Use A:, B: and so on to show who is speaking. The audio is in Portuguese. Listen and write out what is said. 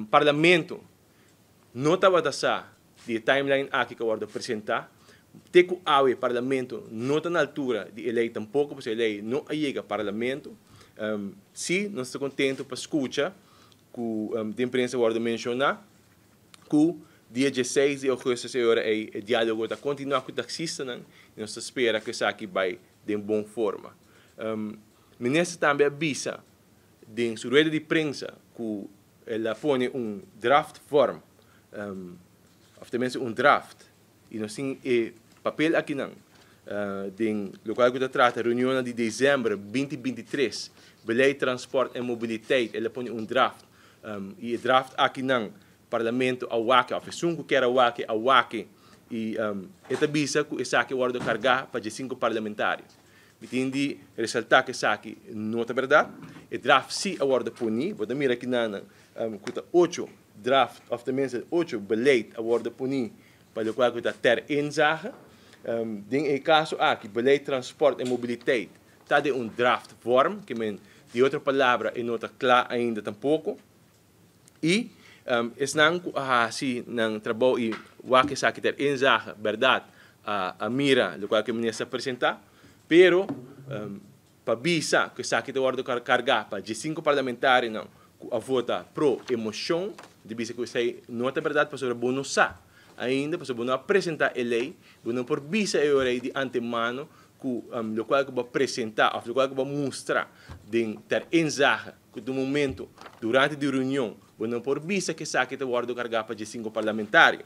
A: parlamento não estava de timeline aqui que eu vou apresentar. Teco awe parlamento não está na altura de eleger tampouco, porque a lei não chega ao parlamento. Se nós estamos contentos para escutar que a imprensa vai mencionar que dia 16 de agosto o diálogo está continuar com o taxista e nós espera que isso aqui vai de boa forma. O ministro também avisa em sua rede de prensa que ela põe draft form, ou draft, e nós temos papel aqui do qual que trata reunião de dezembro 2023, beleid transport e mobilidade, ela põe draft, e draft aqui parlamento awake, a pessoa que quer awake, e esta visa que essa aqui vai carregar para 5 parlamentares. Entendi, ressaltar que essa aqui não é verdade, e draft sim a guarda punir, vou dar mira aqui na 8 draft, of the mense 8 beleid a guarda punir, para o qual que ter inzage. Em caso aqui, beleid transport e mobilidade, está de draft form, que men de outra palavra e não está clara ainda tampouco, e não assim não trabalho e o que está ter inzage, verdade, a mira, o qual que o ministro apresentar, pero para visa que está aqui de ordem carregar para 5 parlamentares não a votar pro emoção de visa que você não é verdade para sobre bonus ainda para sobre não apresentar a lei não por visa é hora de antemano que o qual que vai apresentar o qual que vai mostrar de ter enzaga que do momento durante a reunião não por visa que está aqui de ordem carregar para 5 parlamentares